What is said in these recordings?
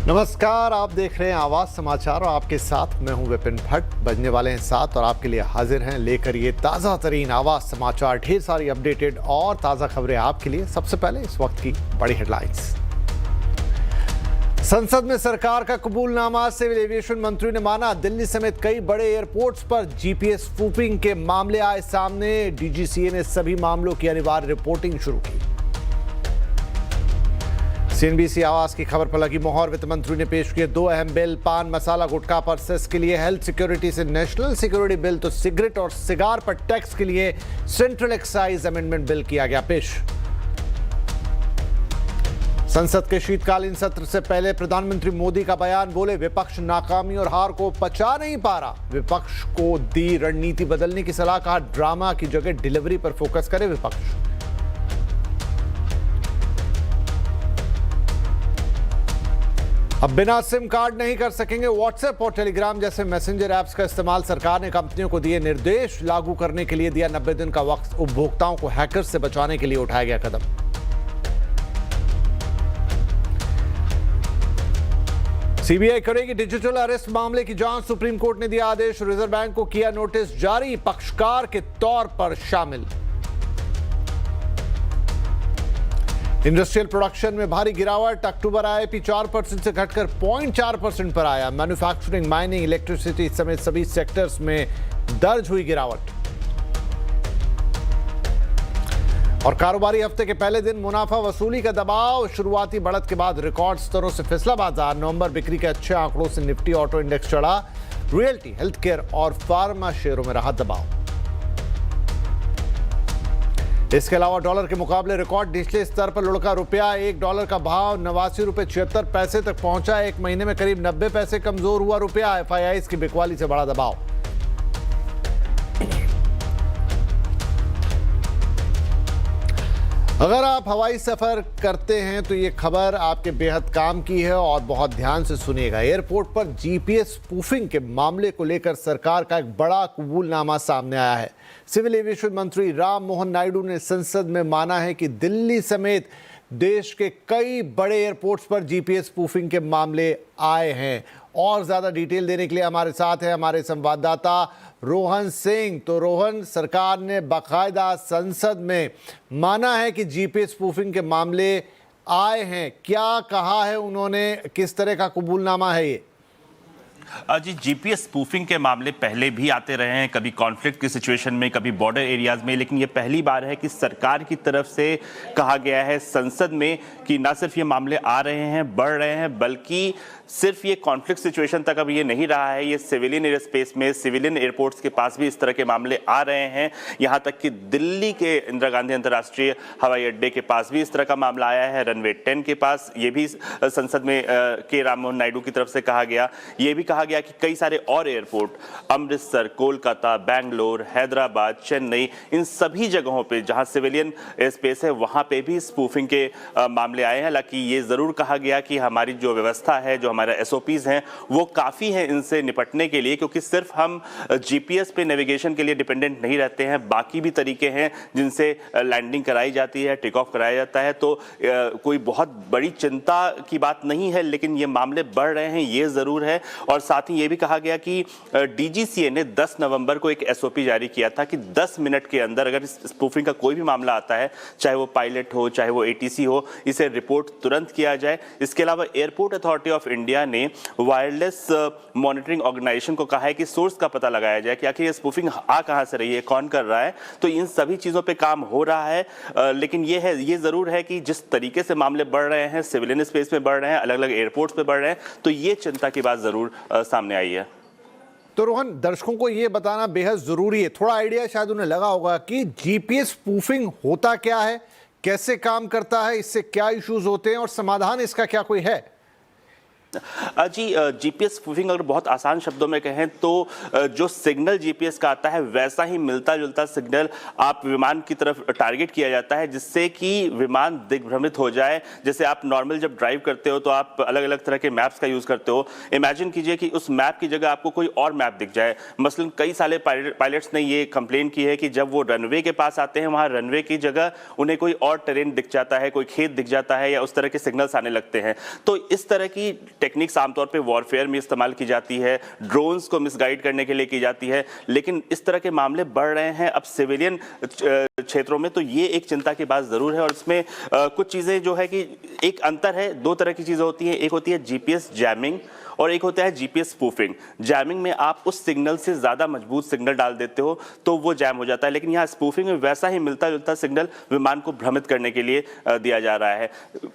नमस्कार, आप देख रहे हैं आवाज समाचार और आपके साथ मैं हूं विपिन भट्ट। बजने वाले हैं 7 और आपके लिए हाजिर हैं लेकर ये ताज़ा तरीन आवाज समाचार। ढेर सारी अपडेटेड और ताज़ा खबरें आपके लिए। सबसे पहले इस वक्त की बड़ी हेडलाइंस। संसद में सरकार का कबूलनामा। सिविल एविएशन मंत्री ने माना दिल्ली समेत कई बड़े एयरपोर्ट्स पर जीपीएस स्पूफिंग के मामले आए सामने। डीजीसीए ने सभी मामलों की अनिवार्य रिपोर्टिंग शुरू की। सीएनबीसी आवाज की खबर पर लगी मोहर। वित्त मंत्री ने पेश किए 2 अहम बिल। पान मसाला गुटखा पर सेस के लिए हेल्थ सिक्योरिटी से नेशनल सिक्योरिटी बिल, तो सिगरेट और सिगार पर टैक्स के लिए सेंट्रल एक्साइज अमेंडमेंट बिल किया गया पेश। संसद के शीतकालीन सत्र से पहले प्रधानमंत्री मोदी का बयान। बोले विपक्ष नाकामी और हार को पचा नहीं पा रहा, विपक्ष को दी रणनीति बदलने की सलाह। कहा ड्रामा की जगह डिलीवरी पर फोकस करे विपक्ष। अब बिना सिम कार्ड नहीं कर सकेंगे व्हाट्सएप और टेलीग्राम जैसे मैसेंजर ऐप्स का इस्तेमाल। सरकार ने कंपनियों को दिए निर्देश। लागू करने के लिए दिया 90 दिन का वक्त। उपभोक्ताओं को हैकर्स से बचाने के लिए उठाया गया कदम। सीबीआई करेगी डिजिटल अरेस्ट मामले की जांच। सुप्रीम कोर्ट ने दिया आदेश। रिजर्व बैंक को किया नोटिस जारी, पक्षकार के तौर पर शामिल। इंडस्ट्रियल प्रोडक्शन में भारी गिरावट। अक्टूबर आईआईपी 4% से घटकर 0.4% पर आया। मैन्युफैक्चरिंग, माइनिंग, इलेक्ट्रिसिटी समेत सभी सेक्टर्स में दर्ज हुई गिरावट। और कारोबारी हफ्ते के पहले दिन मुनाफा वसूली का दबाव। शुरुआती बढ़त के बाद रिकॉर्ड स्तरों से फिसला बाजार। नवंबर बिक्री के अच्छे आंकड़ों से निफ्टी ऑटो इंडेक्स चढ़ा। रियल्टी, हेल्थ केयर और फार्मा शेयरों में रहा दबाव। इसके अलावा डॉलर के मुकाबले रिकॉर्ड निचले स्तर पर लुढ़का रुपया। $1 का भाव 89 रुपए 76 पैसे तक पहुंचा। एक महीने में करीब 90 पैसे कमजोर हुआ रुपया। एफआईआईज की बिकवाली से बड़ा दबाव। अगर आप हवाई सफर करते हैं तो ये खबर आपके बेहद काम की है और बहुत ध्यान से सुनिएगा। एयरपोर्ट पर जीपीएस स्पूफिंग के मामले को लेकर सरकार का एक बड़ा कबूलनामा सामने आया है। सिविल एविएशन मंत्री राम मोहन नायडू ने संसद में माना है कि दिल्ली समेत देश के कई बड़े एयरपोर्ट्स पर जीपीएस स्पूफिंग के मामले आए हैं। और ज्यादा डिटेल देने के लिए हमारे साथ है हमारे संवाददाता रोहन सिंह। तो रोहन, सरकार ने बाकायदा संसद में माना है कि जीपीएस स्पूफिंग के मामले आए हैं। क्या कहा है उन्होंने, किस तरह का कबूलनामा है ये? जी, जीपीएस स्पूफिंग के मामले पहले भी आते रहे हैं, कभी कॉन्फ्लिक्ट की सिचुएशन में, कभी बॉर्डर एरियाज में, लेकिन ये पहली बार है कि सरकार की तरफ से कहा गया है संसद में कि ना सिर्फ ये मामले आ रहे हैं, बढ़ रहे हैं, बल्कि सिर्फ ये कॉन्फ्लिक्ट सिचुएशन तक अब ये नहीं रहा है। ये सिविलियन एयर स्पेस में, सिविलियन एयरपोर्ट्स के पास भी इस तरह के मामले आ रहे हैं। यहाँ तक कि दिल्ली के इंदिरा गांधी अंतर्राष्ट्रीय हवाई अड्डे के पास भी इस तरह का मामला आया है। रनवे 10 के पास ये भी संसद में के राम मोहन नायडू की तरफ से कहा गया। ये भी कहा गया कि कई सारे और एयरपोर्ट, अमृतसर, कोलकाता, बैंगलोर, हैदराबाद, चेन्नई, इन सभी जगहों पे जहां सिविलियन एयर स्पेस है वहां पे भी स्पूफिंग के मामले आए हैं। हालांकि ये जरूर कहा गया कि हमारी जो व्यवस्था है, जो हमारा एसओपीज हैं, वो काफी हैं इनसे निपटने के लिए, क्योंकि सिर्फ हम जीपीएस पे नेविगेशन के लिए डिपेंडेंट नहीं रहते हैं, बाकी भी तरीके हैं जिनसे लैंडिंग कराई जाती है, टेक ऑफ कराया जाता है। तो कोई बहुत बड़ी चिंता की बात नहीं है, लेकिन ये मामले बढ़ रहे हैं, ये जरूर है। और साथ ही ये भी कहा गया कि डीजीसीए ने 10 नवंबर को एक एसओपी जारी किया था कि 10 मिनट के अंदर अगर स्पूफिंग का कोई भी मामला आता है, चाहे वो पायलट हो, चाहे वो एटीसी हो, इसे रिपोर्ट तुरंत किया जाए। इसके अलावा एयरपोर्ट अथॉरिटी ऑफ इंडिया ने वायरलेस मॉनिटरिंग ऑर्गेनाइजेशन को कहा है कि सोर्स का पता लगाया जाए कि आखिर ये स्पूफिंग आ कहां से रही है, कौन कर रहा है। तो इन सभी चीजों पे काम हो रहा है, लेकिन ये जरूर है कि जिस तरीके से मामले बढ़ रहे हैं, सिविलियन स्पेस में बढ़ रहे हैं, अलग अलग एयरपोर्ट्स पे बढ़ रहे हैं, तो ये चिंता की बात जरूर सामने आई है। तो रोहन, दर्शकों को ये बताना बेहद जरूरी है, थोड़ा आइडिया शायद उन्हें लगा होगा कि जीपीएस स्पूफिंग होता क्या है, कैसे काम करता है, इससे क्या इश्यूज होते हैं और समाधान इसका क्या कोई है? जी, जीपीएस स्पूफिंग अगर बहुत आसान शब्दों में कहें तो जो सिग्नल जीपीएस का आता है वैसा ही मिलता जुलता सिग्नल आप विमान की तरफ टारगेट किया जाता है, जिससे कि विमान दिग्भ्रमित हो जाए। जैसे आप नॉर्मल जब ड्राइव करते हो तो आप अलग अलग तरह के मैप्स का यूज़ करते हो। इमेजिन कीजिए कि उस मैप की जगह आपको कोई और मैप दिख जाए। मसलन कई सारे पायलट्स ने ये कंप्लेन की है कि जब वो रनवे के पास आते हैं वहाँ रनवे की जगह उन्हें कोई और टेरेन दिख जाता है, कोई खेत दिख जाता है या उस तरह के सिग्नल्स आने लगते हैं। तो इस तरह की टेक्निक्स आमतौर पे वॉरफेयर में इस्तेमाल की जाती है, ड्रोन्स को मिसगाइड करने के लिए की जाती है, लेकिन इस तरह के मामले बढ़ रहे हैं अब सिविलियन क्षेत्रों में, तो ये एक चिंता की बात जरूर है। और इसमें कुछ चीजें जो है कि एक अंतर है, दो तरह की चीजें होती हैं, एक होती है जीपीएस जैमिंग और एक होता है जीपीएस स्पूफिंग। जैमिंग में आप उस सिग्नल से ज्यादा मजबूत सिग्नल डाल देते हो तो वो जैम हो जाता है, लेकिन यहाँ स्पूफिंग में वैसा ही मिलता जुलता सिग्नल विमान को भ्रमित करने के लिए दिया जा रहा है।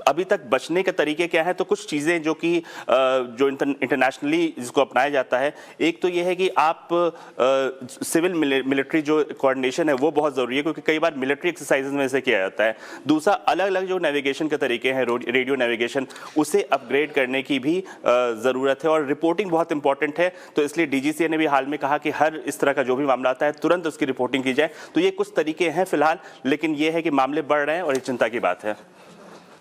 अभी तक बचने के तरीके क्या है, तो कुछ चीजें जो कि जो इंटरनेशनली जिसको अपनाया जाता है, एक तो ये है कि आप सिविल मिलिट्री जो कोऑर्डिनेशन है वो बहुत जरूरी है, क्योंकि कई बार मिलिट्री एक्सरसाइजेज में से किया जाता है। दूसरा, अलग अलग जो नेविगेशन के तरीके हैं, रेडियो नेविगेशन, उसे अपग्रेड करने की भी जरूरत है। और रिपोर्टिंग बहुत इंपॉर्टेंट है, तो इसलिए डीजीसीए ने भी हाल में कहा कि हर इस तरह का जो भी मामला आता है तुरंत उसकी रिपोर्टिंग की जाए। तो ये कुछ तरीके हैं फिलहाल, लेकिन ये है कि मामले बढ़ रहे हैं और ये चिंता की बात है।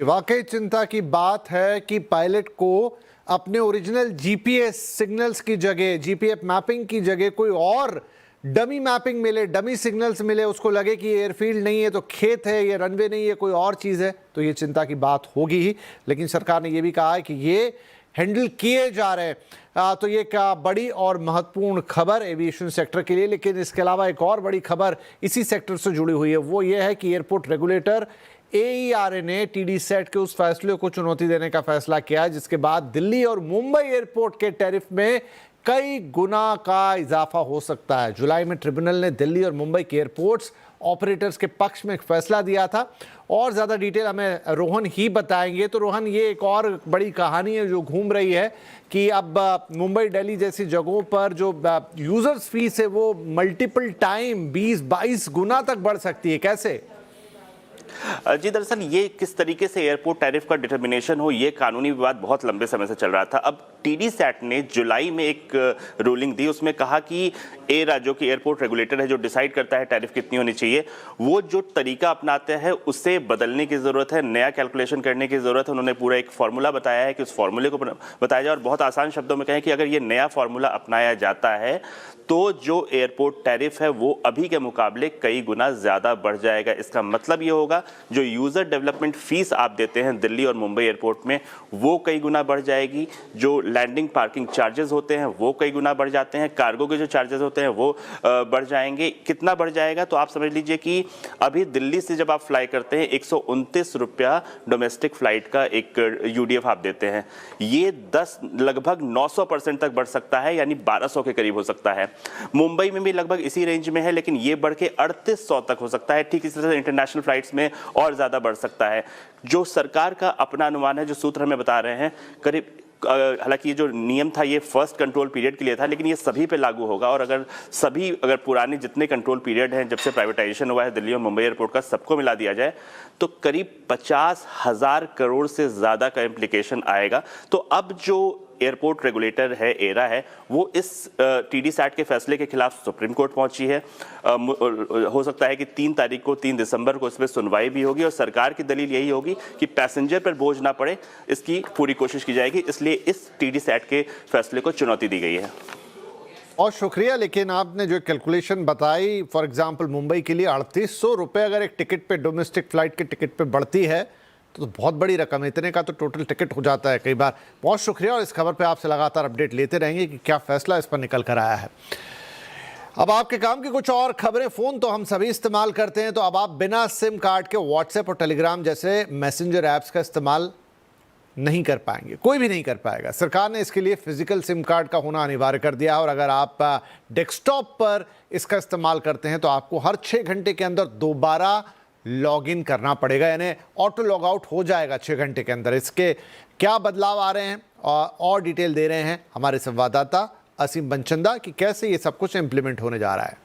वाकई चिंता की बात है कि पायलट को अपने ओरिजिनल जीपीएस सिग्नल्स की जगह, जीपीएफ मैपिंग की जगह कोई और डमी मैपिंग मिले, डमी सिग्नल्स मिले, उसको लगे कि एयरफील्ड नहीं है तो खेत है, ये रनवे नहीं है कोई और चीज़ है, तो ये चिंता की बात होगी ही। लेकिन सरकार ने ये भी कहा है कि ये हैंडल किए जा रहे हैं। तो ये क्या बड़ी और महत्वपूर्ण खबर एविएशन सेक्टर के लिए। लेकिन इसके अलावा एक और बड़ी खबर इसी सेक्टर से जुड़ी हुई है, वो ये है कि एयरपोर्ट रेगुलेटर AERA ने TDSAT के उस फैसले को चुनौती देने का फैसला किया, जिसके बाद दिल्ली और मुंबई एयरपोर्ट के टैरिफ में कई गुना का इजाफा हो सकता है। जुलाई में ट्रिब्यूनल ने दिल्ली और मुंबई के एयरपोर्ट्स ऑपरेटर्स के पक्ष में एक फैसला दिया था, और ज़्यादा डिटेल हमें रोहन ही बताएंगे। तो रोहन, ये एक और बड़ी कहानी है जो घूम रही है कि अब मुंबई दिल्ली जैसी जगहों पर जो यूजर्स फीस है वो मल्टीपल टाइम 20-22 गुना तक बढ़ सकती है। कैसे? जी, दरअसल ये किस तरीके से एयरपोर्ट टैरिफ का डिटर्मिनेशन हो, ये कानूनी विवाद बहुत लंबे समय से चल रहा था। अब TDSAT ने जुलाई में एक रूलिंग दी, उसमें कहा कि एरा जो कि एयरपोर्ट रेगुलेटर है, जो डिसाइड करता है टैरिफ कितनी होनी चाहिए, वो जो तरीका अपनाते हैं उसे बदलने की जरूरत है, नया कैलकुलेशन करने की जरूरत है। उन्होंने पूरा एक फॉर्मूला बताया है कि उस फॉर्मूले को बताया जाए, और बहुत आसान शब्दों में कहें कि अगर ये नया फॉर्मूला अपनाया जाता है तो जो एयरपोर्ट टैरिफ है वो अभी के मुकाबले कई गुना ज्यादा बढ़ जाएगा। इसका मतलब ये होगा जो यूजर डेवलपमेंट फीस आप देते हैं दिल्ली और मुंबई एयरपोर्ट में, वो कई गुना बढ़ जाएगी। जो लैंडिंग पार्किंग चार्जेस होते हैं वो कई गुना बढ़ जाते हैं, कार्गो के जो चार्जेस होते हैं वो बढ़ जाएंगे। कितना बढ़ जाएगा, तो आप समझ लीजिए कि अभी दिल्ली से जब आप फ्लाई करते हैं 129 रुपया डोमेस्टिक फ्लाइट का एक UDF आप देते हैं, ये लगभग 900% तक बढ़ सकता है, यानी 1200 के करीब हो सकता है। मुंबई में भी लगभग इसी रेंज में है, लेकिन ये बढ़ के 3800 तक हो सकता है। ठीक इसी तरह से इंटरनेशनल फ्लाइट्स में और ज्यादा बढ़ सकता है। जो सरकार का अपना अनुमान है, जो सूत्र हमें बता रहे हैं, करीब, हालांकि ये जो नियम था ये फर्स्ट कंट्रोल पीरियड के लिए था, लेकिन ये सभी पे लागू होगा। और अगर पुराने जितने कंट्रोल पीरियड हैं जब से प्राइवेटाइजेशन हुआ है दिल्ली और मुंबई एयरपोर्ट का, सबको मिला दिया जाए तो करीब 50,000 करोड़ से ज्यादा का इम्प्लीकेशन आएगा। तो अब जो एयरपोर्ट रेगुलेटर है, एरा है, वो इस TDSAT के फैसले के खिलाफ सुप्रीम कोर्ट पहुंची है। हो सकता है कि 3 दिसंबर को इसमें सुनवाई भी होगी, और सरकार की दलील यही होगी कि पैसेंजर पर बोझ ना पड़े, इसकी पूरी कोशिश की जाएगी। इसलिए इस TDSAT के फैसले को चुनौती दी गई है। और शुक्रिया। लेकिन आपने जो कैलकुलेशन बताई, फॉर एग्जांपल मुंबई के लिए 3800 रुपये अगर एक टिकट पे, डोमेस्टिक फ्लाइट के टिकट पे बढ़ती है तो बहुत बड़ी रकम है। इतने का तो टोटल टिकट हो जाता है कई बार। बहुत शुक्रिया, और इस खबर पे आपसे लगातार अपडेट लेते रहेंगे कि क्या फैसला इस पर निकल कर आया है। अब आपके काम की कुछ और खबरें। फ़ोन तो हम सभी इस्तेमाल करते हैं, तो अब आप बिना सिम कार्ड के व्हाट्सएप और टेलीग्राम जैसे मैसेंजर ऐप्स का इस्तेमाल नहीं कर पाएंगे, कोई भी नहीं कर पाएगा। सरकार ने इसके लिए फिजिकल सिम कार्ड का होना अनिवार्य कर दिया है, और अगर आप डेस्कटॉप पर इसका इस्तेमाल करते हैं तो आपको हर 6 घंटे के अंदर दोबारा लॉग इन करना पड़ेगा, यानी ऑटो लॉग आउट हो जाएगा 6 घंटे के अंदर। इसके क्या बदलाव आ रहे हैं और डिटेल दे रहे हैं हमारे संवाददाता असीम बनचंदा कि कैसे ये सब कुछ इंप्लीमेंट होने जा रहा है।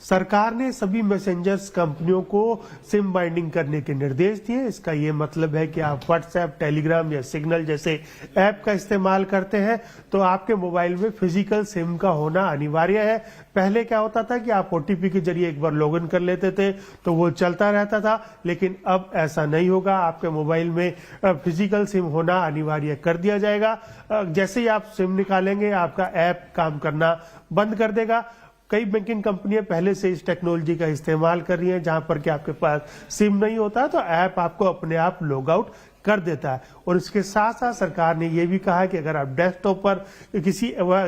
सरकार ने सभी मैसेंजर्स कंपनियों को सिम बाइंडिंग करने के निर्देश दिए। इसका ये मतलब है कि आप व्हाट्सएप, टेलीग्राम या सिग्नल जैसे ऐप का इस्तेमाल करते हैं तो आपके मोबाइल में फिजिकल सिम का होना अनिवार्य है। पहले क्या होता था कि आप OTP के जरिए एक बार लॉगिन कर लेते थे तो वो चलता रहता था, लेकिन अब ऐसा नहीं होगा। आपके मोबाइल में फिजिकल सिम होना अनिवार्य कर दिया जाएगा। जैसे ही आप सिम निकालेंगे आपका ऐप काम करना बंद कर देगा। कई बैंकिंग कंपनियां पहले से इस टेक्नोलॉजी का इस्तेमाल कर रही हैं, जहां पर कि आपके पास सिम नहीं होता तो ऐप आपको अपने आप लॉग आउट कर देता है। और इसके साथ साथ सरकार ने यह भी कहा है कि अगर आप डेस्कटॉप पर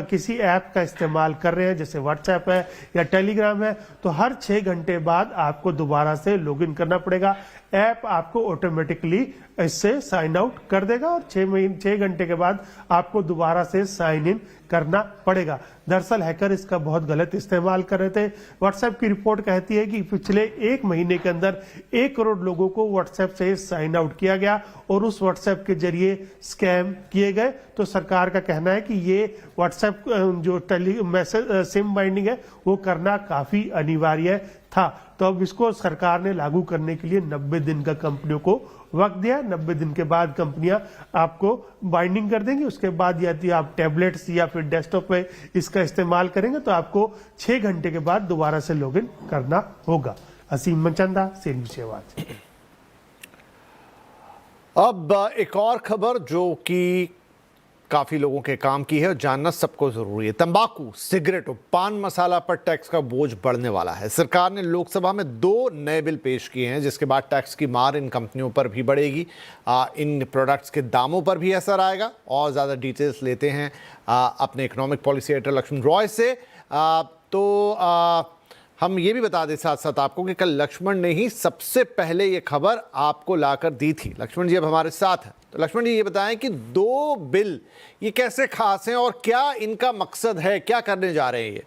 किसी ऐप का इस्तेमाल कर रहे हैं, जैसे व्हाट्सएप है या टेलीग्राम है, तो हर 6 घंटे बाद आपको दोबारा से लॉगिन करना पड़ेगा। ऐप आपको ऑटोमेटिकली इससे साइन आउट कर देगा और 6 घंटे के बाद आपको दोबारा से साइन इन करना पड़ेगा। दरअसल हैकर इसका बहुत गलत इस्तेमाल कर रहे थे। व्हाट्सएप की रिपोर्ट कहती है कि पिछले 1 महीने के अंदर 1 करोड़ लोगों को व्हाट्सएप से साइन आउट किया गया और उस व्हाट्सएप के जरिए स्कैम किए गए। तो सरकार का कहना है कि ये व्हाट्सएप जो मैसेज सिम बाइंडिंग है वो करना काफी अनिवार्य था। तो अब इसको सरकार ने लागू करने के लिए 90 दिन का कंपनियों को वक्त दिया। 90 दिन के बाद कंपनियां आपको बाइंडिंग कर देंगी। उसके बाद यदि आप टैबलेट्स या फिर डेस्कटॉप पे इसका इस्तेमाल करेंगे तो आपको 6 घंटे के बाद दोबारा से लॉगिन करना होगा। असीम मनचंदा, CNBC आवाज। अब एक और खबर जो कि काफी लोगों के काम की है और जानना सबको जरूरी है। तंबाकू, सिगरेट और पान मसाला पर टैक्स का बोझ बढ़ने वाला है। सरकार ने लोकसभा में 2 नए बिल पेश किए हैं, जिसके बाद टैक्स की मार इन कंपनियों पर भी बढ़ेगी। इन प्रोडक्ट्स के दामों पर भी असर आएगा। और ज़्यादा डिटेल्स लेते हैं अपने economic policy editor Lakshman Roy से। हम ये भी बता दें साथ साथ आपको कि कल लक्ष्मण ने ही सबसे पहले ये खबर आपको लाकर दी थी। लक्ष्मण जी अब हमारे साथ हैं, तो लक्ष्मण जी ये बताएं कि 2 बिल ये कैसे खास हैं और क्या इनका मकसद है, क्या करने जा रहे हैं ये?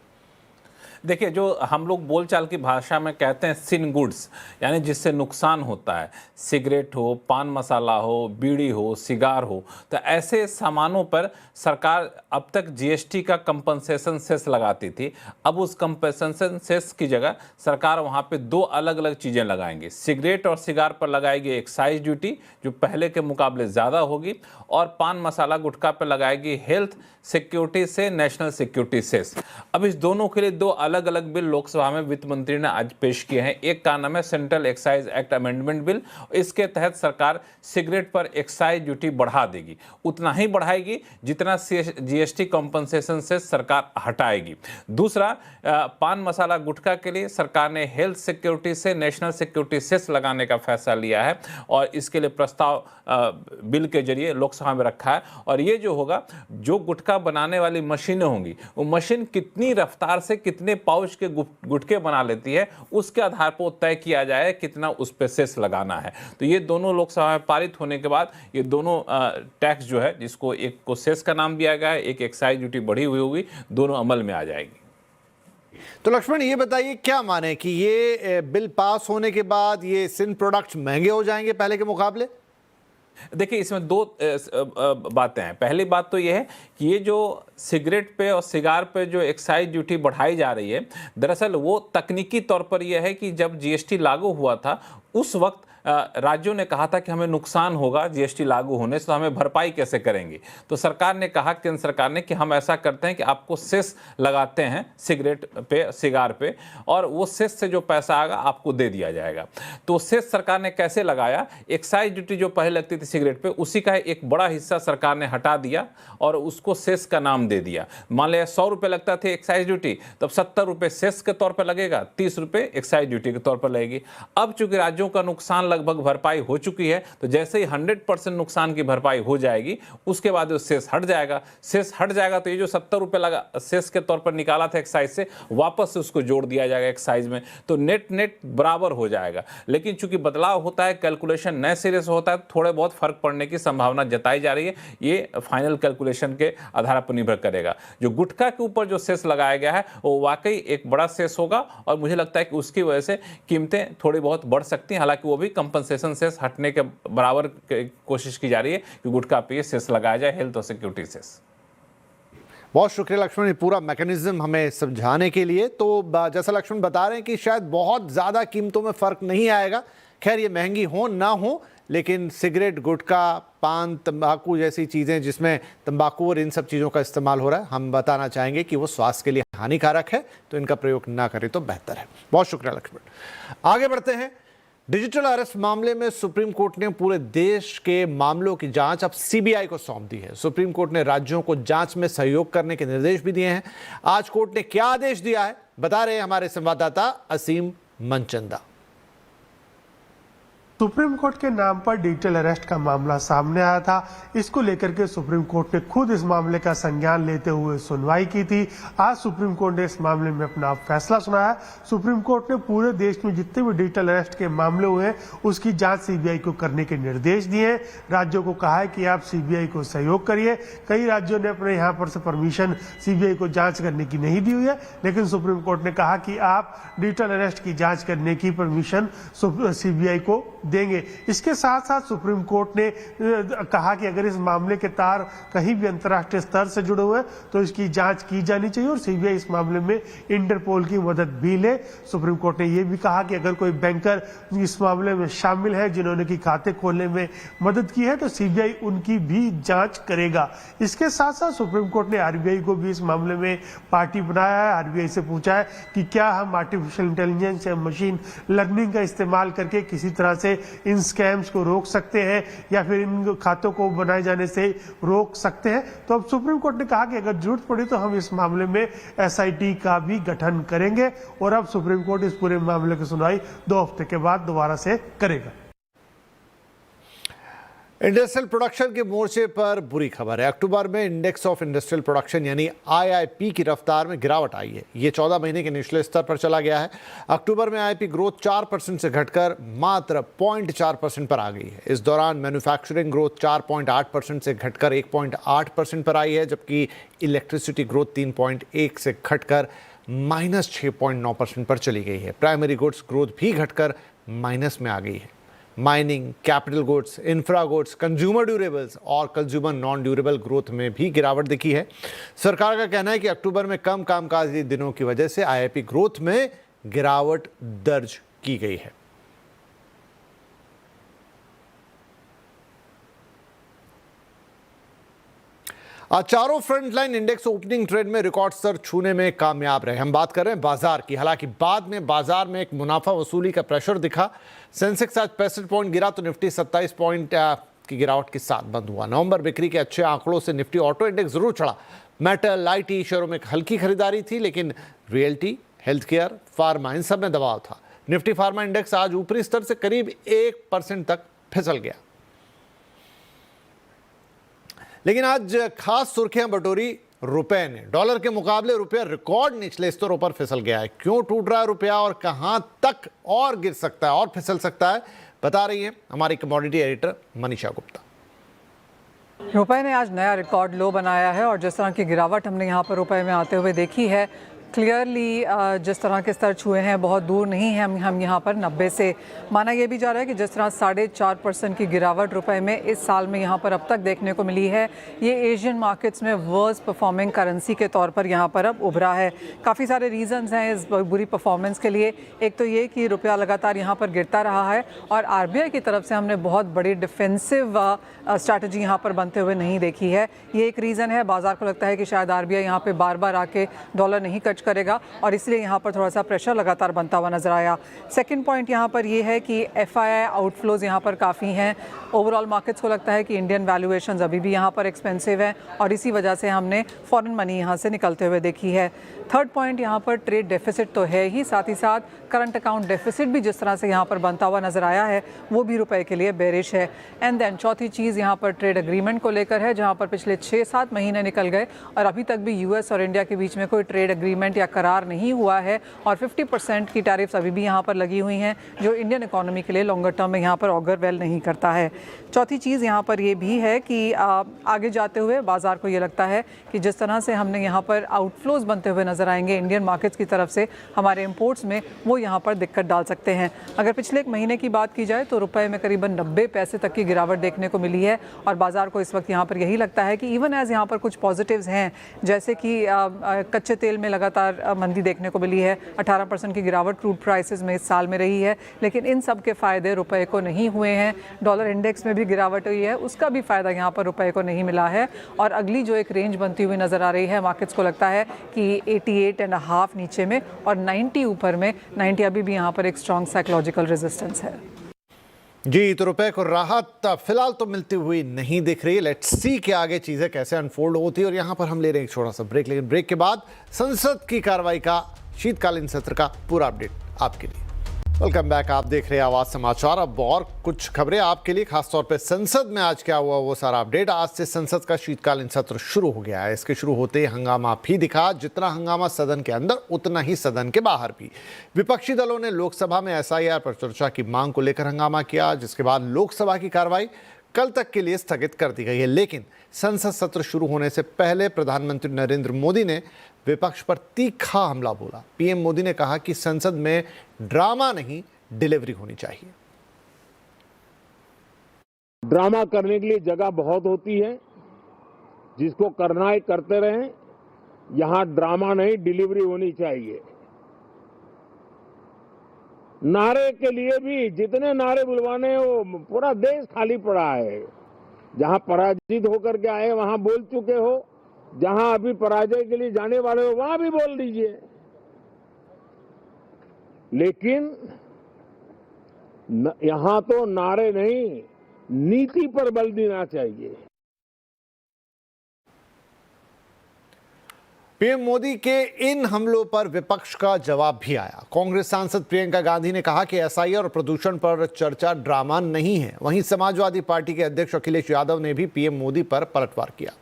देखिए, जो हम लोग बोलचाल की भाषा में कहते हैं सिन गुड्स, यानी जिससे नुकसान होता है, सिगरेट हो, पान मसाला हो, बीड़ी हो, सिगार हो, तो ऐसे सामानों पर सरकार अब तक जीएसटी का कंपनसेशन सेस लगाती थी। अब उस कंपनसेशन सेस की जगह सरकार वहाँ पे 2 अलग अलग चीज़ें लगाएंगी। सिगरेट और सिगार पर लगाएगी एक्साइज ड्यूटी, जो पहले के मुकाबले ज़्यादा होगी, और पान मसाला गुटखा पर लगाएगी हेल्थ सिक्योरिटी से नेशनल सिक्योरिटी सेस। अब इस दोनों के लिए 2 अलग अलग बिल लोकसभा में वित्त मंत्री ने आज पेश किए हैं। एक का नाम है central excise act amendment bill. इसके तहत सरकार सिगरेट पर एक्साइज ड्यूटी बढ़ा देगी, उतना ही बढ़ाएगी जितना जीएसटी कंपनसेशन से सरकार हटाएगी। दूसरा, पान मसाला गुटखा के लिए सरकार ने हेल्थ सिक्योरिटी से नेशनल सिक्योरिटी सेस लगाने का फैसला लिया है और इसके लिए प्रस्ताव बिल के जरिए लोकसभा में रखा है। और ये जो होगा, जो गुटखा बनाने वाली मशीनें होंगी, वो मशीन कितनी रफ्तार से कितने पाउच के गुटखे बना लेती है, उसके आधार पर तय किया जाए कितना उस पर सेस लगाना है। तो ये दोनों लोकसभा में पारित होने के बाद ये दोनों टैक्स जो है, जिसको एक को सेस का नाम दिया गया है, एक एक्साइज ड्यूटी बढ़ी हुई होगी, दोनों अमल में आ जाएगी। तो लक्ष्मण ये बताइए क्या माने कि ये बिल पास होने के बाद ये सिन प्रोडक्ट्स महंगे हो जाएंगे पहले के मुकाबले? देखिए, इसमें 2 बातें हैं। पहली बात तो ये है कि ये जो सिगरेट पे और सिगार पे जो एक्साइज ड्यूटी बढ़ाई जा रही है, दरअसल वो तकनीकी तौर पर यह है कि जब जीएसटी लागू हुआ था उस वक्त राज्यों ने कहा था कि हमें नुकसान होगा जीएसटी लागू होने से, तो हमें भरपाई कैसे करेंगे। तो सरकार ने कहा, केंद्र सरकार ने, कि हम ऐसा करते हैं कि आपको सेस लगाते हैं सिगरेट पे, सिगार पे, और वो सेस से जो पैसा आएगा आपको दे दिया जाएगा। तो सेस सरकार ने कैसे लगाया? एक्साइज ड्यूटी जो पहले लगती थी सिगरेट पे, उसी का एक बड़ा हिस्सा सरकार ने हटा दिया और उसको सेस का नाम दे दिया। मान लिया 100 रुपये लगता थे एक्साइज ड्यूटी, तब 70 रुपये सेस के तौर पर लगेगा, 30 रुपये एक्साइज ड्यूटी के तौर पर लगेगी। अब चूंकि राज्यों का नुकसान लगभग भरपाई हो चुकी है, तो जैसे ही 100% नुकसान की भरपाई हो जाएगी, उसके बाद वो सेस हट जाएगा। सेस हट जाएगा तो ये जो 70 रुपये लगा सेस के तौर पर निकाला था एक्साइज से, वापस से उसको जोड़ दिया जाएगा एक्साइज में, तो नेट बराबर हो जाएगा। लेकिन चूंकि बदलाव होता है, कैलकुलेशन नए सिरे से होता है, थोड़े बहुत फर्क पड़ने की संभावना जताई जा रही है। ये फाइनल कैलकुलेशन के आधार पर निर्भर करेगा। जो गुटखा के ऊपर जो सेस लगाया गया है वो वाकई एक बड़ा सेस होगा और मुझे लगता है कि उसकी वजह से कीमतें थोड़ी बहुत बढ़ सकती हैं। हालांकि वो भी कंपनसेशन सेस हटने के बराबर कोशिश की जा रही है कि गुटखा पे सेस लगाया जाए, हेल्थ और सिक्योरिटी सेस। बहुत शुक्रिया लक्ष्मण, ये पूरा मैकेनिज्म हमें समझाने के लिए। तो जैसा लक्ष्मण बता रहे हैं कि शायद बहुत ज़्यादा कीमतों में फ़र्क नहीं आएगा। खैर, ये महंगी हो ना हो, लेकिन सिगरेट, गुटखा, पान, तंबाकू जैसी चीज़ें जिसमें तंबाकू और इन सब चीज़ों का इस्तेमाल हो रहा है, हम बताना चाहेंगे कि वो स्वास्थ्य के लिए हानिकारक है, तो इनका प्रयोग ना करें तो बेहतर है। बहुत शुक्रिया लक्ष्मण। आगे बढ़ते हैं। डिजिटल अरेस्ट मामले में सुप्रीम कोर्ट ने पूरे देश के मामलों की जांच अब सीबीआई को सौंप दी है। सुप्रीम कोर्ट ने राज्यों को जांच में सहयोग करने के निर्देश भी दिए हैं। आज कोर्ट ने क्या आदेश दिया है, बता रहे हैं हमारे संवाददाता असीम मनचंदा। सुप्रीम कोर्ट के नाम पर डिजिटल अरेस्ट का मामला सामने आया था। इसको लेकर के सुप्रीम कोर्ट ने खुद इस मामले का संज्ञान लेते हुए सुनवाई की थी। आज सुप्रीम कोर्ट ने इस मामले में अपना फैसला सुनाया। सुप्रीम कोर्ट ने पूरे देश में जितने भी डिजिटल अरेस्ट के मामले हुए उसकी जांच सीबीआई को करने के निर्देश दिए। राज्यों को कहा है कि आप सीबीआई को सहयोग करिए। कई राज्यों ने अपने यहाँ पर से परमिशन सीबीआई को जांच करने की नहीं दी हुई है, लेकिन सुप्रीम कोर्ट ने कहा कि आप डिजिटल अरेस्ट की जांच करने की परमिशन सीबीआई को देंगे। इसके साथ साथ सुप्रीम कोर्ट ने कहा कि अगर इस मामले के तार कहीं भी अंतर्राष्ट्रीय स्तर से जुड़े हुए हैं तो इसकी जांच की जानी चाहिए और सीबीआई इस मामले में इंटरपोल की मदद भी ले। सुप्रीम कोर्ट ने यह भी कहा कि अगर कोई बैंकर इस मामले में शामिल है जिन्होंने की खाते खोलने में मदद की है तो सीबीआई उनकी भी जांच करेगा। इसके साथ साथ सुप्रीम कोर्ट ने आरबीआई को भी इस मामले में पार्टी बनाया है। आरबीआई से पूछा है कि क्या हम आर्टिफिशियल इंटेलिजेंस या मशीन लर्निंग का इस्तेमाल करके किसी तरह से इन स्कैम्स को रोक सकते हैं या फिर इन खातों को बनाए जाने से रोक सकते हैं। तो अब सुप्रीम कोर्ट ने कहा कि अगर जरूरत पड़ी तो हम इस मामले में एसआईटी का भी गठन करेंगे और अब सुप्रीम कोर्ट इस पूरे मामले की सुनवाई 2 हफ्ते के बाद दोबारा से करेगा। इंडस्ट्रियल प्रोडक्शन के मोर्चे पर बुरी खबर है। अक्टूबर में इंडेक्स ऑफ इंडस्ट्रियल प्रोडक्शन यानी आईआईपी की रफ्तार में गिरावट आई है। ये 14 महीने के निचले स्तर पर चला गया है। अक्टूबर में आईआईपी ग्रोथ 4% से घटकर मात्र 0.4% पर आ गई है। इस दौरान मैन्युफैक्चरिंग ग्रोथ 4.8% से घटकर 1.8% पर आई है, जबकि इलेक्ट्रिसिटी ग्रोथ 3.1 से घटकर -6.9% पर चली गई है। प्राइमरी गुड्स ग्रोथ भी घटकर माइनस में आ गई है। Mining, capital goods, infra goods, consumer durables और कंज्यूमर नॉन ड्यूरेबल ग्रोथ में भी गिरावट दिखी है। सरकार का कहना है कि अक्टूबर में कम कामकाजी दिनों की वजह से आईआईपी ग्रोथ में गिरावट दर्ज की गई है। आज चारों फ्रंटलाइन इंडेक्स ओपनिंग ट्रेड में रिकॉर्ड स्तर छूने में कामयाब रहे। हम बात कर रहे हैं बाजार की। हालांकि बाद में बाजार में एक मुनाफा वसूली का प्रेशर दिखा। सेंसेक्स आज 65 पॉइंट गिरा तो निफ्टी 27 पॉइंट की गिरावट के साथ बंद हुआ। नवंबर बिक्री के अच्छे आंकड़ों से निफ्टी ऑटो इंडेक्स जरूर चढ़ा। मेटल, आईटी शेयरों में हल्की खरीदारी थी, लेकिन रियल्टी, हेल्थ केयर, फार्मा इन सब में दबाव था। निफ्टी फार्मा इंडेक्स आज ऊपरी स्तर से करीब 1% तक फिसल गया। लेकिन आज खास सुर्खियां बटोरी रुपए ने। डॉलर के मुकाबले रुपया रिकॉर्ड निचले स्तरों पर फिसल गया है। क्यों टूट रहा है रुपया और कहां तक और गिर सकता है और फिसल सकता है, बता रही है हमारी कमोडिटी एडिटर मनीषा गुप्ता। रुपए ने आज नया रिकॉर्ड लो बनाया है और जिस तरह की गिरावट हमने यहाँ पर रुपए में आते हुए देखी है, क्लियरली जिस तरह के स्तर छुए हैं बहुत दूर नहीं है हम यहाँ पर 90 से। माना यह भी जा रहा है कि जिस तरह 4.5% की गिरावट रुपए में इस साल में यहाँ पर अब तक देखने को मिली है, ये एशियन मार्केट्स में वर्स्ट परफॉर्मिंग करेंसी के तौर पर यहाँ पर अब उभरा है। काफ़ी सारे रीजंस हैं इस बुरी परफॉर्मेंस के लिए। एक तो ये कि रुपया लगातार यहाँ पर गिरता रहा है और आरबीआई की तरफ से हमने बहुत बड़ी डिफेंसिव स्ट्रैटेजी यहाँ पर बनते हुए नहीं देखी है। ये एक रीज़न है। बाजार को लगता है कि शायद आरबीआई यहाँ पे बार बार आके डॉलर नहीं कट करेगा और इसलिए यहाँ पर थोड़ा सा प्रेशर लगातार बनता हुआ नजर आया। सेकंड पॉइंट यहाँ पर ये है कि एफआईआई आउटफ्लोज यहाँ पर काफ़ी हैं। ओवरऑल मार्केट्स को लगता है कि इंडियन वैल्यूएशंस अभी भी यहाँ पर एक्सपेंसिव हैं और इसी वजह से हमने फॉरेन मनी यहाँ से निकलते हुए देखी है। थर्ड पॉइंट यहाँ पर ट्रेड डेफिसिट तो है ही, साथ ही साथ करंट अकाउंट डेफिसिट भी जिस तरह से यहाँ पर बनता हुआ नजर आया है वो भी रुपए के लिए बेरिश है। एंड देन चौथी चीज़ यहाँ पर ट्रेड एग्रीमेंट को लेकर है, जहाँ पर पिछले 6-7 महीने निकल गए और अभी तक भी यूएस और इंडिया के बीच में कोई ट्रेड एग्रीमेंट या करार नहीं हुआ है और 50% की टैरिफ्स अभी भी यहाँ पर लगी हुई हैं, जो इंडियन इकोनॉमी के लिए लॉन्गर टर्म में यहाँ पर ऑगर वेल नहीं करता है। चौथी चीज़ यहाँ पर ये भी है कि आगे जाते हुए बाजार को ये लगता है कि जिस तरह से हमने यहाँ पर आउटफ्लोज बनते हुए नजर आएंगे इंडियन मार्केट्स की तरफ से हमारे इंपोर्ट्स में, वो यहाँ पर दिक्कत डाल सकते हैं। अगर पिछले एक महीने की बात की जाए तो रुपए में करीबन 90 पैसे तक की गिरावट देखने को मिली है और बाजार को इस वक्त यहाँ पर यही लगता है कि इवन एज यहाँ पर कुछ पॉजिटिव्स हैं, जैसे कि कच्चे तेल में लगातार मंदी देखने को मिली है। 18% की गिरावट क्रूड प्राइसेस में इस साल में रही है, लेकिन इन सब के फायदे रुपए को नहीं हुए हैं। डॉलर इंडेक्स में भी गिरावट हुई है, उसका भी फायदा यहाँ पर रुपए को नहीं मिला है और अगली जो एक रेंज बनती हुई नजर आ रही है, मार्केट्स को लगता है कि 88.5 नीचे में और 90 ऊपर में। 90 अभी भी यहाँ पर एक स्ट्रॉन्ग साइकोलॉजिकल रेजिस्टेंस है। जी, तो रुपए को राहत फिलहाल तो मिलती हुई नहीं दिख रही। लेट्स सी कि आगे चीजें कैसे अनफोल्ड होती है। और यहाँ पर हम ले रहे हैं एक छोटा सा ब्रेक, लेकिन ब्रेक के बाद संसद की कार्रवाई का शीतकालीन सत्र का पूरा अपडेट आपके लिए। Welcome back. आप देख रहे हैं आवाज समाचार। अब और कुछ खबरें आपके लिए, खासतौर पे संसद में आज क्या हुआ वो सारा अपडेट। आज से संसद का शीतकालीन सत्र शुरू हो गया है। इसके शुरू होते ही हंगामा भी दिखा। जितना हंगामा सदन के अंदर उतना ही सदन के बाहर भी। विपक्षी दलों ने लोकसभा में एसआईआर पर चर्चा की मांग को लेकर हंगामा किया, जिसके बाद लोकसभा की कार्रवाई कल तक के लिए स्थगित कर दी गई है। लेकिन संसद सत्र शुरू होने से पहले प्रधानमंत्री नरेंद्र मोदी ने विपक्ष पर तीखा हमला बोला। पीएम मोदी ने कहा कि संसद में ड्रामा नहीं, डिलीवरी होनी चाहिए। ड्रामा करने के लिए जगह बहुत होती है, जिसको करना है करते रहें। यहां ड्रामा नहीं, डिलीवरी होनी चाहिए। नारे के लिए भी जितने नारे बुलवाने हैं, वो पूरा देश खाली पड़ा है। जहां पराजित होकर के आए वहां बोल चुके हो, जहां अभी पराजय के लिए जाने वाले हो वहां भी बोल दीजिए। लेकिन यहां तो नारे नहीं, नीति पर बल देना चाहिए। पीएम मोदी के इन हमलों पर विपक्ष का जवाब भी आया। कांग्रेस सांसद प्रियंका गांधी ने कहा कि एसआईआर और प्रदूषण पर चर्चा ड्रामा नहीं है। वहीं समाजवादी पार्टी के अध्यक्ष अखिलेश यादव ने भी पीएम मोदी पर पलटवार किया।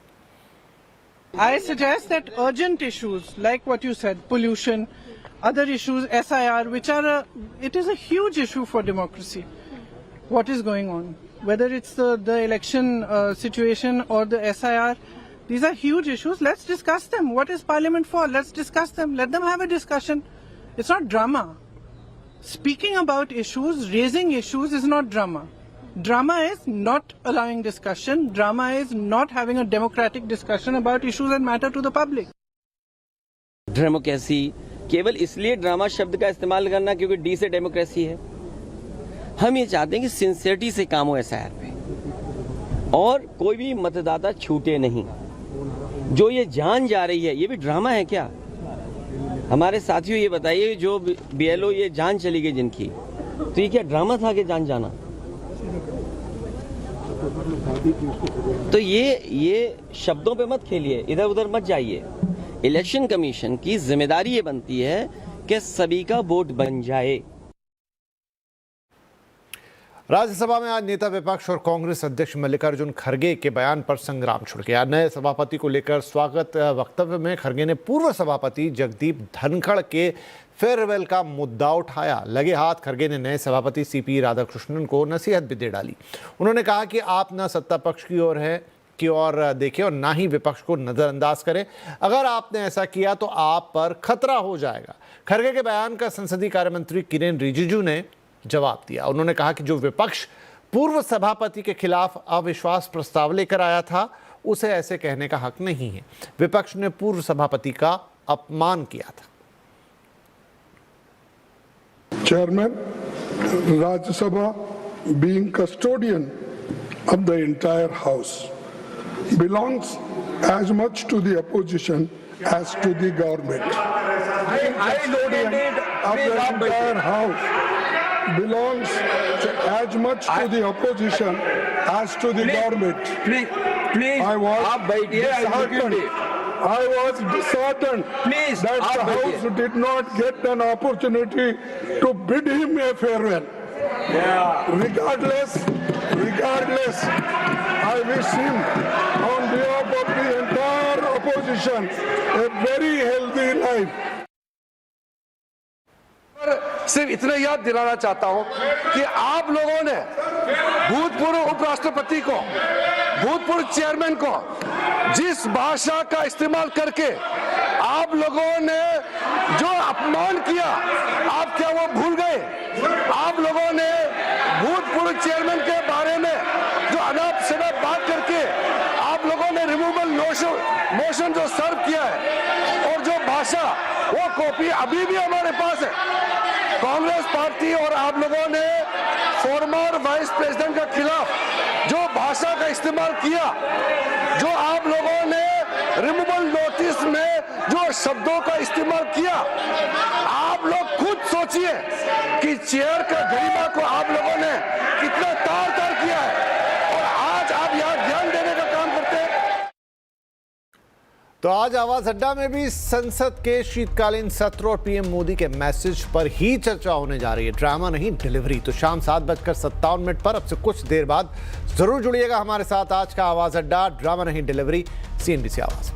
I suggest that urgent issues like what you said, pollution, other issues, SIR, which are it is a huge issue for democracy. What is going on? Whether it's the election situation or the SIR, these are huge issues. Let's discuss them. What is Parliament for? Let's discuss them. Let them have a discussion. It's not drama. Speaking about issues, raising issues is not drama. Drama is not allowing discussion. Drama is not having a democratic discussion about issues that matter to the public. Democracy केवल इसलिए drama शब्द का इस्तेमाल करना क्योंकि D से democracy है। हम ये चाहते हैं कि सिंसियरिटी से काम हो एसआईआर पे और कोई भी मतदाता छूटे नहीं। जो ये जान जा रही है, ये भी ड्रामा है क्या? हमारे साथियों ये बताइए, जो बीएलओ ये जान चली गई जिनकी, तो ये क्या ड्रामा था कि जान जाना? तो ये शब्दों पे मत खेलिए, इधर उधर मत जाइए। इलेक्शन कमीशन की जिम्मेदारी ये बनती है कि सभी का वोट बन जाए। राज्यसभा में आज नेता विपक्ष और कांग्रेस अध्यक्ष मल्लिकार्जुन खड़गे के बयान पर संग्राम छिड़ गया। नए सभापति को लेकर स्वागत वक्तव्य में खड़गे ने पूर्व सभापति जगदीप धनखड़ के फेयरवेल का मुद्दा उठाया। लगे हाथ खड़गे ने नए सभापति सीपी राधाकृष्णन को नसीहत भी दे डाली। उन्होंने कहा कि आप न सत्ता पक्ष की ओर देखें और ना ही विपक्ष को नजरअंदाज करें। अगर आपने ऐसा किया तो आप पर खतरा हो जाएगा। खड़गे के बयान का संसदीय कार्य मंत्री किरेन रिजिजू ने जवाब दिया। उन्होंने कहा कि जो विपक्ष पूर्व सभापति के खिलाफ अविश्वास प्रस्ताव लेकर आया था, उसे ऐसे कहने का हक नहीं है। विपक्ष ने पूर्व सभापति का अपमान किया था। Chairman, Rajya Sabha, being custodian of the entire house, belongs as much to the opposition as to the government. Being custodian of the entire house belongs as much to the opposition as to the government. Please, I was आप बैठिए, I was disheartened Please, that the House did not get an opportunity to bid him a farewell. Regardless, I wish him on behalf of the entire opposition a very healthy life. सिर्फ इतना याद दिलाना चाहता हूं कि आप लोगों ने भूतपूर्व उपराष्ट्रपति को, भूतपूर्व चेयरमैन को जिस भाषा का इस्तेमाल करके आप लोगों ने जो अपमान किया, आप क्या वो भूल गए? आप लोगों ने भूतपूर्व चेयरमैन के बारे में जो अनाप शनाप बात करके आप लोगों ने रिमूवल मोशन जो सर्व किया है, और जो भाषा, वो कॉपी अभी भी हमारे पास है। कांग्रेस पार्टी और आप लोगों ने फॉर्मर वाइस प्रेसिडेंट के खिलाफ जो भाषा का इस्तेमाल किया, जो आप लोगों ने रिमूवल नोटिस में जो शब्दों का इस्तेमाल किया, आप लोग खुद सोचिए कि चेयर का गरिमा को आप लोगों ने कितना तार-तार किया है, और आज आप यहाँ ध्यान देने का काम करते हैं। तो आज आवाज अड्डा में भी संसद के शीतकालीन सत्र और पीएम मोदी के मैसेज पर ही चर्चा होने जा रही है। ड्रामा नहीं, डिलीवरी। तो शाम 7:57 पर अब से कुछ देर बाद जरूर जुड़िएगा हमारे साथ। आज का आवाज अड्डा, ड्रामा नहीं डिलीवरी, CNBC आवाज।